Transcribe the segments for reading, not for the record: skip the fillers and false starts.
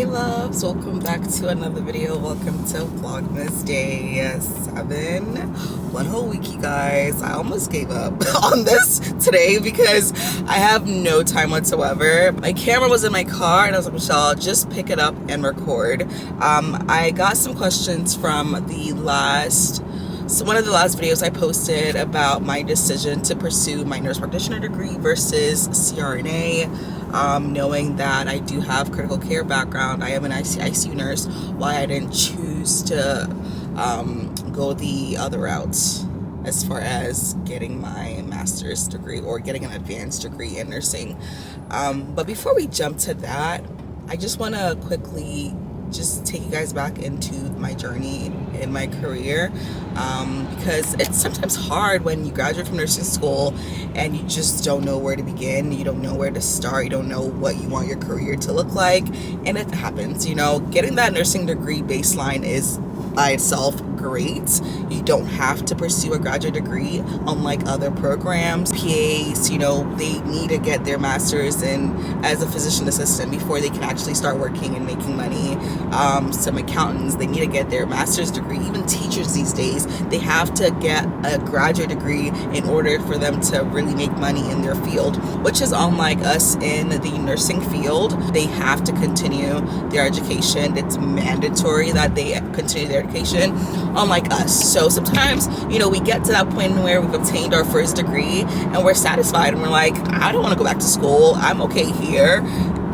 loves, welcome back to another video. Welcome to Vlogmas day 7. One whole week, you guys. I almost gave up on this today because I have no time whatsoever. My camera was in my car and I was like, Michelle, I'll just pick it up and record. I got some questions from one of the last videos I posted about my decision to pursue my nurse practitioner degree versus CRNA. Knowing that I do have critical care background, I am an ICU nurse, why I didn't choose to go the other route as far as getting my master's degree or getting an advanced degree in nursing. But before we jump to that, I just want to quickly just take you guys back into my journey in my career, because it's sometimes hard when you graduate from nursing school and you just don't know where to begin, you don't know where to start, you don't know what you want your career to look like, and it happens. Getting that nursing degree baseline is by itself great. You don't have to pursue a graduate degree, unlike other programs. PAs, they need to get their master's in as a physician assistant before they can actually start working and making money. Some accountants, they need to get their master's degree. Even teachers these days, they have to get a graduate degree in order for them to really make money in their field, which is unlike us in the nursing field. They have to continue their education. It's mandatory that they continue their education, unlike us. So sometimes, we get to that point where we've obtained our first degree and we're satisfied and we're like, I don't want to go back to school. I'm okay here.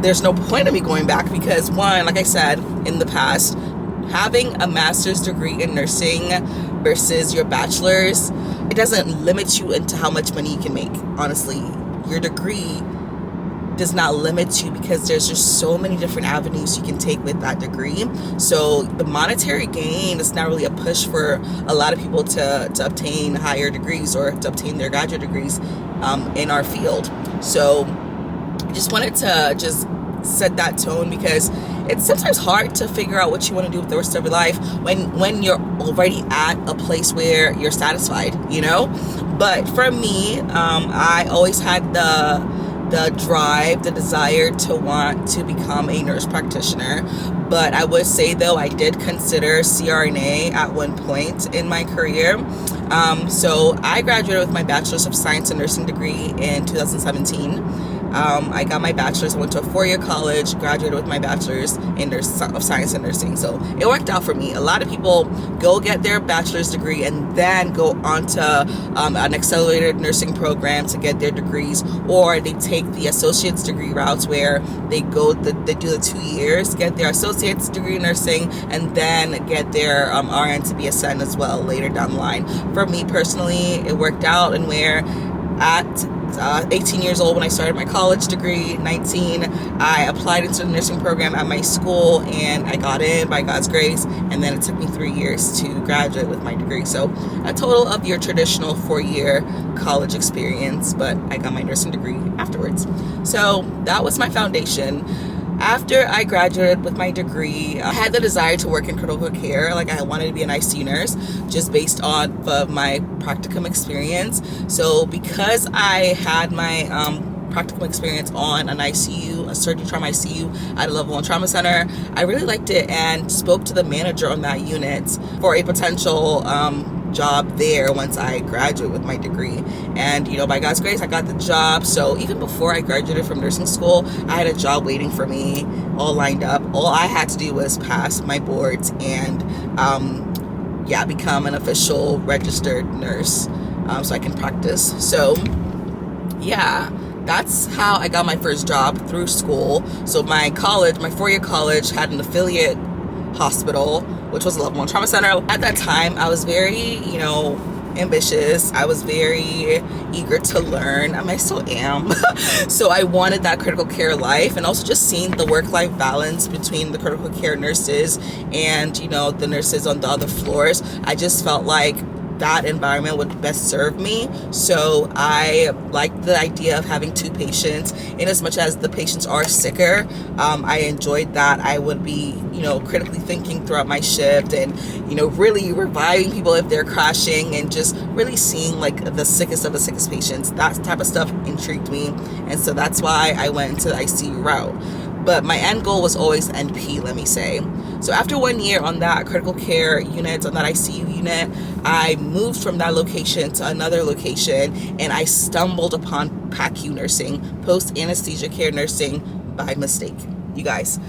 There's no point in me going back because, one, like I said in the past, having a master's degree in nursing versus your bachelor's, it doesn't limit you into how much money you can make. Honestly, your degree does not limit you because there's just so many different avenues you can take with that degree. So the monetary gain is not really a push for a lot of people to obtain higher degrees or to obtain their graduate degrees in our field. So I just wanted to just set that tone because it's sometimes hard to figure out what you want to do with the rest of your life when you're already at a place where you're satisfied, But for me, I always had the drive, the desire to want to become a nurse practitioner. But I would say, though, I did consider CRNA at one point in my career. So I graduated with my Bachelor's of Science in Nursing degree in 2017. I got my bachelor's, I went to a 4-year college, graduated with my bachelor's of science in nursing. So it worked out for me. A lot of people go get their bachelor's degree and then go on to an accelerated nursing program to get their degrees, or they take the associate's degree routes where they do the 2 years, get their associate's degree in nursing, and then get their RN to be assigned as well later down the line. For me personally, it worked out, and where at 18 years old when I started my college degree, 19, I applied into the nursing program at my school and I got in by God's grace, and then it took me 3 years to graduate with my degree. So a total of your traditional 4-year college experience, but I got my nursing degree afterwards. So that was my foundation. After I graduated with my degree, I had the desire to work in critical care. I wanted to be an ICU nurse just based on my practicum experience. So because I had my practicum experience on an ICU, a surgery trauma ICU at a level 1 trauma center, I really liked it and spoke to the manager on that unit for a potential job there once I graduate with my degree. And by God's grace, I got the job. So even before I graduated from nursing school, I had a job waiting for me, all lined up. All I had to do was pass my boards and become an official registered nurse, so I can practice. So that's how I got my first job, through school. So my 4-year college had an affiliate hospital, which was a level 1 trauma center. At that time, I was very, ambitious. I was very eager to learn. I still am. So I wanted that critical care life, and also just seeing the work-life balance between the critical care nurses and, the nurses on the other floors. I just felt like that environment would best serve me. So I liked the idea of having 2 patients. In as much as the patients are sicker, I enjoyed that I would be, critically thinking throughout my shift and, really reviving people if they're crashing, and just really seeing the sickest of the sickest patients. That type of stuff intrigued me. And so that's why I went into the ICU route. but my end goal was always NP, let me say. So after 1 year on that critical care unit, on that ICU unit, I moved from that location to another location, and I stumbled upon PACU nursing, post anesthesia care nursing, by mistake. You guys,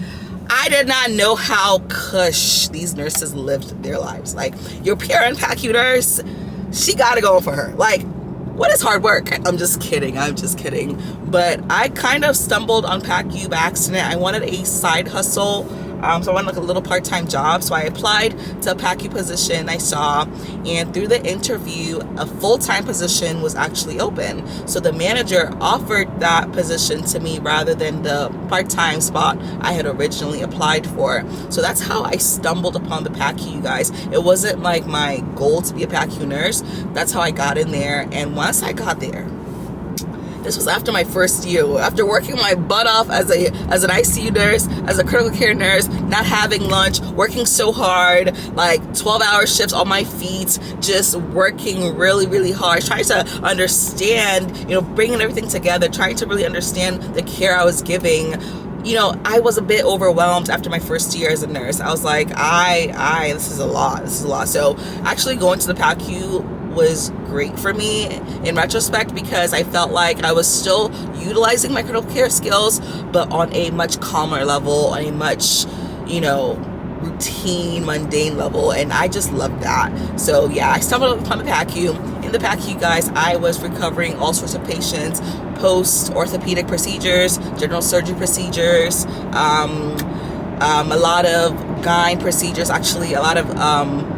I did not know how cush these nurses lived their lives. Like, your PRN PACU nurse, she got it going for her. Like, what is hard work? I'm just kidding. But I kind of stumbled on PACU by accident. I wanted a side hustle. So I wanted like a little part-time job. So I applied to a PACU position I saw, and through the interview, a full-time position was actually open. So the manager offered that position to me rather than the part-time spot I had originally applied for. So that's how I stumbled upon the PACU, you guys. It wasn't like my goal to be a PACU nurse. That's how I got in there. And once I got there, this was after my first year, after working my butt off as an ICU nurse, as a critical care nurse, not having lunch, working so hard, like 12-hour shifts on my feet, just working really, really hard, trying to understand, bringing everything together, trying to really understand the care I was giving. I was a bit overwhelmed after my first year as a nurse. I was like, this is a lot. So actually going to the PACU was great for me in retrospect, because I felt like I was still utilizing my critical care skills, but on a much calmer level, on a much, routine, mundane level, and I just loved that. So yeah, I stumbled upon the PACU. In the PACU, guys, I was recovering all sorts of patients, post-orthopedic procedures, general surgery procedures, a lot of gyne procedures, actually a lot of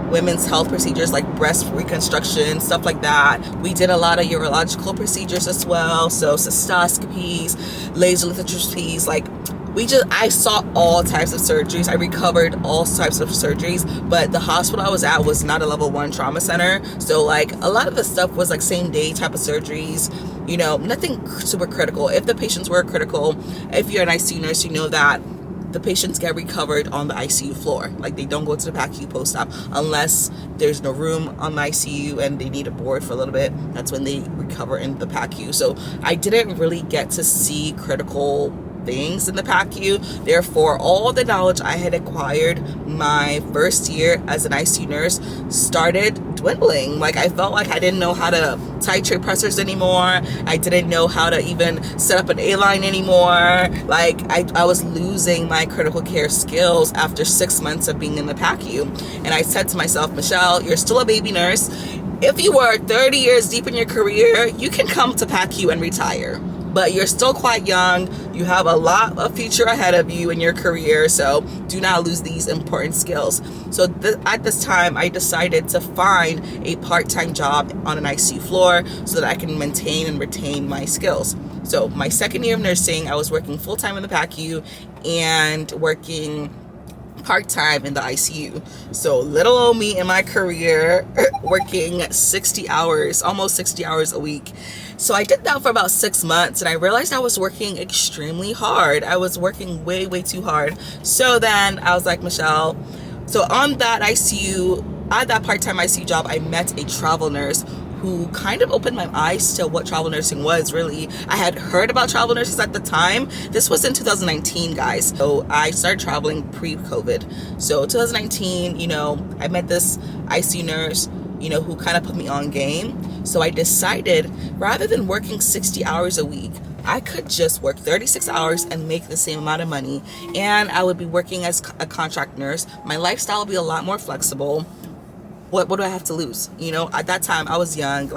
women's health procedures like breast reconstruction, stuff like that. We did a lot of urological procedures as well, so cystoscopies, laser lithotripsies, I saw all types of surgeries. I recovered all types of surgeries, but the hospital I was at was not a level 1 trauma center. So a lot of the stuff was same day type of surgeries, nothing super critical. If the patients were critical, if you're an ICU nurse, you know that the patients get recovered on the ICU floor. They don't go to the PACU post-op unless there's no room on the ICU and they need a board for a little bit. That's when they recover in the PACU. So I didn't really get to see critical things in the PACU. Therefore, all the knowledge I had acquired my first year as an ICU nurse started dwindling. I felt like I didn't know how to titrate pressors anymore. I didn't know how to even set up an A-line anymore. I was losing my critical care skills after 6 months of being in the PACU. And I said to myself, Michelle, you're still a baby nurse. If you were 30 years deep in your career, you can come to PACU and retire. But you're still quite young. You have a lot of future ahead of you in your career, so do not lose these important skills. So at this time, I decided to find a part-time job on an ICU floor so that I can maintain and retain my skills. So my second year of nursing, I was working full-time in the PACU and working part-time in the ICU. So little old me in my career working 60 hours, almost 60 hours a week. So I did that for about 6 months, and I realized I was working extremely hard. I was working way, way too hard. So then I was like, Michelle, so on that ICU, at that part-time ICU job, I met a travel nurse who kind of opened my eyes to what travel nursing was, really. I had heard about travel nurses at the time. This was in 2019, guys. So I started traveling pre-COVID. So 2019, I met this ICU nurse, who kind of put me on game. So I decided, rather than working 60 hours a week, I could just work 36 hours and make the same amount of money. And I would be working as a contract nurse. My lifestyle would be a lot more flexible. What do I have to lose? At that time I was young.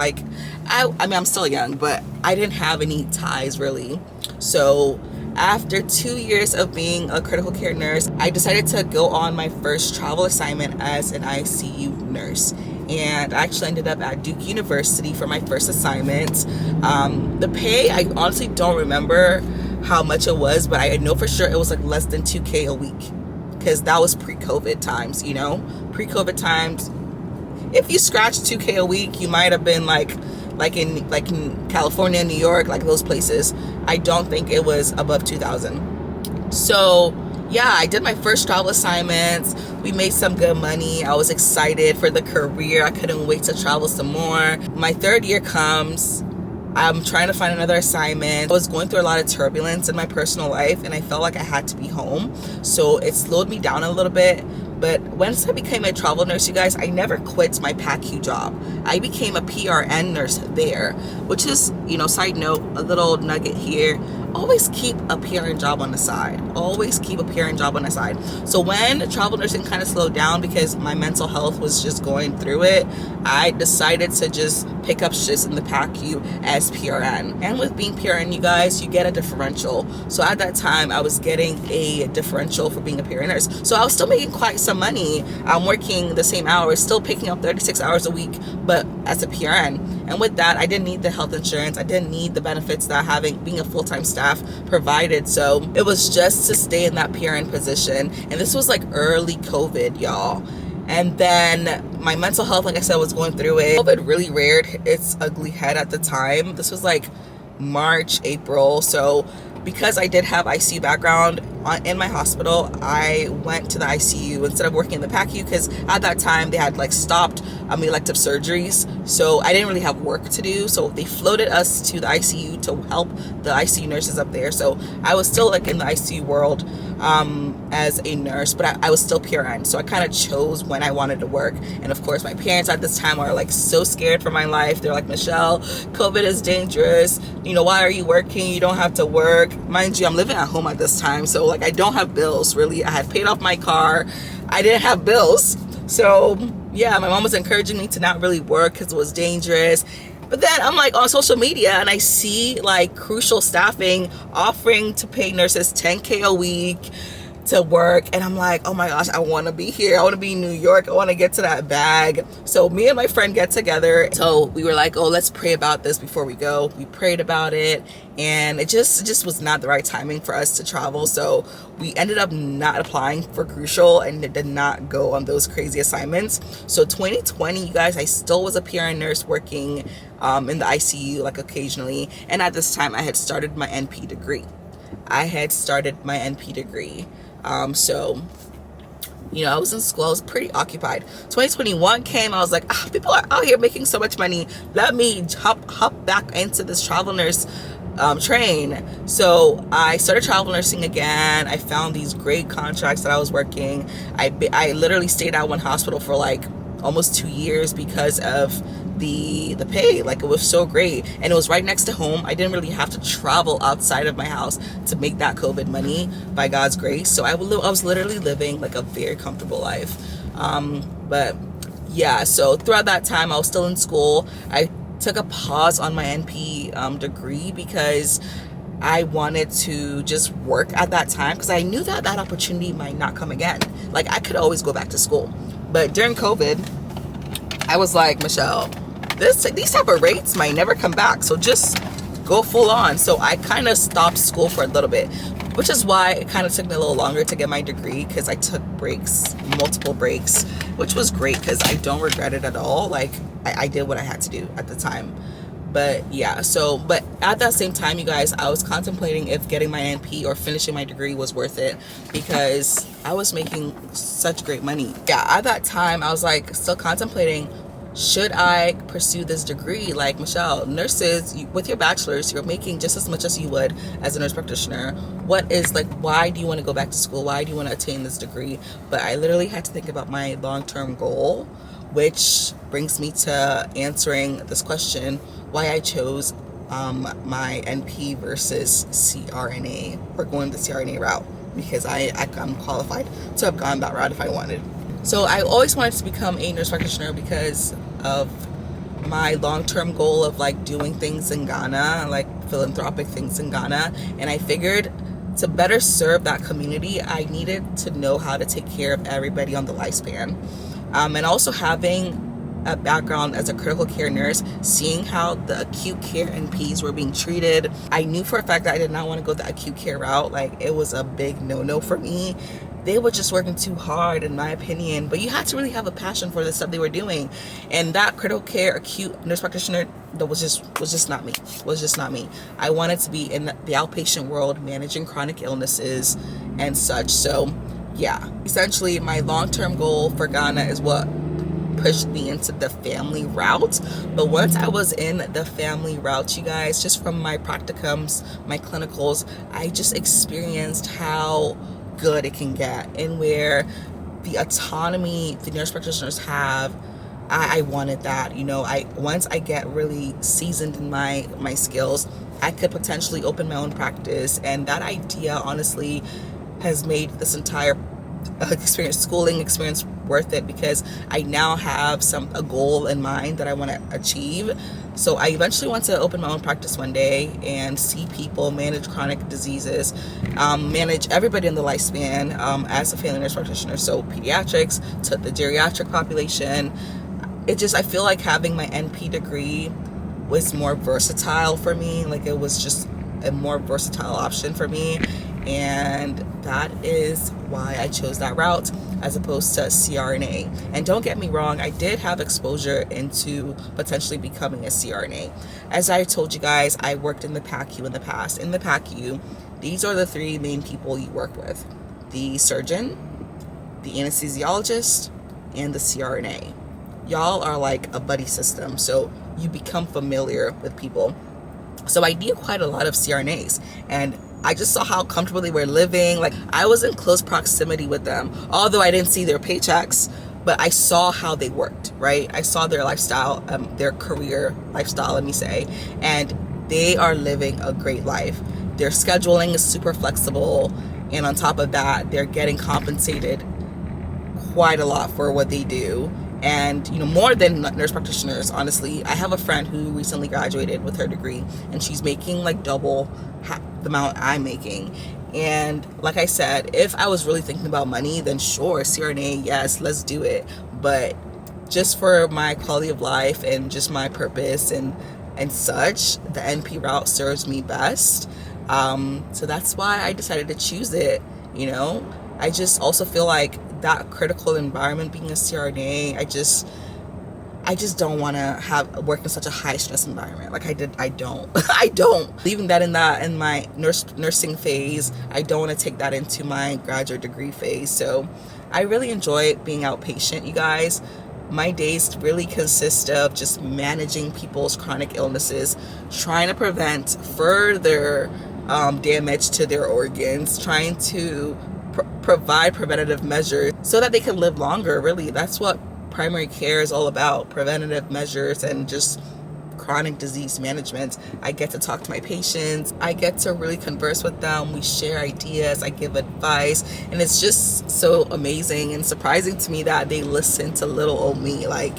I'm still young, but I didn't have any ties really. So after 2 years of being a critical care nurse, I decided to go on my first travel assignment as an ICU nurse. And I actually ended up at Duke University for my first assignment. The pay, I honestly don't remember how much it was, but I know for sure it was less than $2,000 a week, because that was pre-COVID times, pre-COVID times. If you scratch $2,000 a week, you might have been like in California, New York, those places. I don't think it was above 2,000. So yeah, I did my first travel assignments. We made some good money. I was excited for the career. I couldn't wait to travel some more. My third year comes. I'm trying to find another assignment. I was going through a lot of turbulence in my personal life, and I felt like I had to be home. So it slowed me down a little bit. But once I became a travel nurse, you guys, I never quit my PACU job. I became a PRN nurse there, which is, you know, side note, a little nugget here. Always keep a PRN job on the side. Always keep a PRN job on the side. So when travel nursing kind of slowed down because my mental health was just going through it, I decided to just pick up shifts in the PACU as PRN. And with being PRN, you guys, you get a differential. So at that time, I was getting a differential for being a PRN nurse. So I was still making quite some money. I'm working the same hours, still picking up 36 hours a week, but as a PRN. And with that, I didn't need the health insurance. I didn't need the benefits that being a full-time staff provided. So it was just to stay in that PRN position. And this was like early COVID, y'all. And then my mental health, like I said, was going through it. COVID really reared its ugly head at the time. This was like March, April. So because I did have ICU background in my hospital, I went to the ICU instead of working in the PACU, because at that time they had like stopped elective surgeries, so I didn't really have work to do. So they floated us to the ICU to help the ICU nurses up there. So I was still like in the ICU world as a nurse, but I was still PRN. So I kind of chose when I wanted to work. And of course, my parents at this time are like so scared for my life. They're like, Michelle, COVID is dangerous. You know, why are you working? You don't have to work. Mind you, I'm living at home at this time. So like, I don't have bills really. I had paid off my car. I didn't have bills. So yeah, my mom was encouraging me to not really work because it was dangerous. But then I'm like on social media and I see like Crucial Staffing offering to pay nurses $10K a week to work, and I'm like, oh my gosh, I want to be here. I want to be in New York. I want to get to that bag. So me and my friend get together. So we were like, oh, let's pray about this before we go. We prayed about it, and it just was not the right timing for us to travel. So we ended up not applying for Crucial and did not go on those crazy assignments. So 2020, you guys, I still was a PRN nurse working in the ICU like occasionally. And at this time I had started my NP degree. So, you know, I was in school. I was pretty occupied. 2021 came. I was like, people are out here making so much money. Let me hop back into this travel nurse train. So I started travel nursing again. I found these great contracts that I was working. I literally stayed at one hospital for like almost 2 years because of the pay. Like, it was so great, and it was right next to home. I didn't really have to travel outside of my house to make that COVID money, by God's grace. So I was literally living like a very comfortable life. But yeah, so throughout that time I was still in school. I took a pause on my NP degree because I wanted to just work at that time, because I knew that opportunity might not come again. Like, I could always go back to school, but during COVID I was like, Michelle, these type of rates might never come back, so just go full on. So I kind of stopped school for a little bit, which is why it kind of took me a little longer to get my degree, because I took breaks, multiple breaks, which was great because I don't regret it at all. Like, I did what I had to do at the time. But yeah, but at that same time, you guys, I was contemplating if getting my NP or finishing my degree was worth it, because I was making such great money. Yeah, at that time I was like still contemplating, should I pursue this degree? Like, Michelle, nurses, with your bachelor's, you're making just as much as you would as a nurse practitioner. Why do you want to go back to school? Why do you want to attain this degree? But I literally had to think about my long-term goal, which brings me to answering this question, why I chose my NP versus CRNA, or going the CRNA route, because I'm qualified to have gone that route if I wanted. So I always wanted to become a nurse practitioner because of my long-term goal of like doing things in Ghana, like philanthropic things in Ghana. And I figured to better serve that community, I needed to know how to take care of everybody on the lifespan. And also having a background as a critical care nurse, seeing how the acute care NPs were being treated, I knew for a fact that I did not want to go the acute care route. Like, it was a big no-no for me. They were just working too hard, in my opinion. But you had to really have a passion for the stuff they were doing. And that critical care acute nurse practitioner, that was just not me. I wanted to be in the outpatient world, managing chronic illnesses and such. So yeah, essentially my long-term goal for Ghana is what pushed me into the family route. But once I was in the family route, you guys, just from my practicums, my clinicals, I just experienced how good it can get, and where the autonomy the nurse practitioners have. I wanted that, you know. Once I get really seasoned in my skills, I could potentially open my own practice. And that idea honestly has made this entire schooling experience worth it, because I now have a goal in mind that I want to achieve. So I eventually want to open my own practice one day and see people, manage chronic diseases, manage everybody in the lifespan as a family nurse practitioner. So pediatrics to the geriatric population. I feel like having my NP degree was more versatile for me. Like, it was just a more versatile option for me. And that is why I chose that route as opposed to CRNA. And don't get me wrong, I did have exposure into potentially becoming a CRNA. As I told you guys, I worked in the PACU in the past. In the PACU, these are the three main people you work with: the surgeon, the anesthesiologist, and the CRNA. Y'all are like a buddy system, so you become familiar with people. So I knew quite a lot of CRNAs, and I just saw how comfortable they were living. Like, I was in close proximity with them, although I didn't see their paychecks, but I saw how they worked, right? I saw their lifestyle, their career lifestyle, let me say, and they are living a great life. Their scheduling is super flexible, and on top of that, they're getting compensated quite a lot for what they do. And, you know, more than nurse practitioners, honestly. I have a friend who recently graduated with her degree, and she's making like double the amount I'm making. And like I said, if I was really thinking about money, then sure, CRNA, yes, let's do it. But just for my quality of life and just my purpose and such, the NP route serves me best. So that's why I decided to choose it, you know. I just also feel like that critical environment, being a CRNA, I just don't want to work in such a high stress environment. Like I don't I don't. Leaving that in my nursing phase, I don't want to take that into my graduate degree phase. So I really enjoy being outpatient, you guys. My days really consist of just managing people's chronic illnesses, trying to prevent further damage to their organs, trying to provide preventative measures so that they can live longer. Really, that's what primary care is all about: preventative measures and just chronic disease management. I get to talk to my patients, I get to really converse with them, we share ideas, I give advice, and it's just so amazing and surprising to me that they listen to little old me. Like,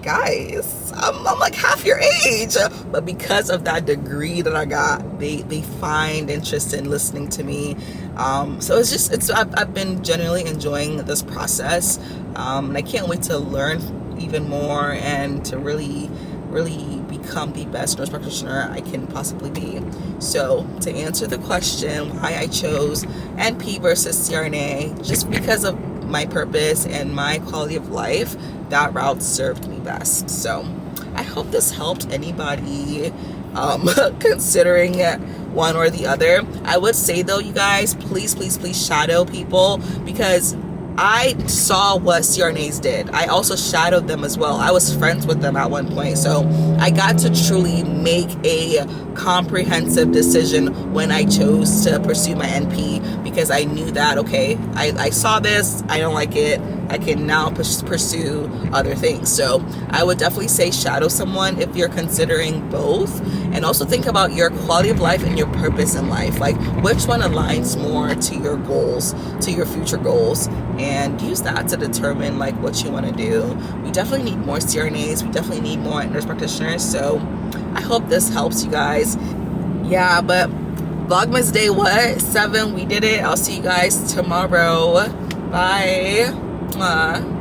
guys, I'm like half your age, but because of that degree that I got, they find interest in listening to me. So I've been genuinely enjoying this process, and I can't wait to learn even more and to really become the best nurse practitioner I can possibly be. So to answer the question why I chose NP versus CRNA, just because of my purpose and my quality of life, that route served me best. So I hope this helped anybody considering one or the other. I would say though, you guys, please shadow people, because I saw what CRNAs did. I also shadowed them as well. I was friends with them at one point. So I got to truly make a comprehensive decision when I chose to pursue my NP, because I knew that, okay, I saw this, I don't like it, I can now pursue other things. So I would definitely say shadow someone if you're considering both, and also think about your quality of life and your purpose in life. Like, which one aligns more to your goals, to your future goals, and use that to determine like what you want to do. We definitely need more CRNAs, we definitely need more nurse practitioners. So I hope this helps you guys. Yeah, but Vlogmas day 7, we did it. I'll see you guys tomorrow. Bye. Mwah.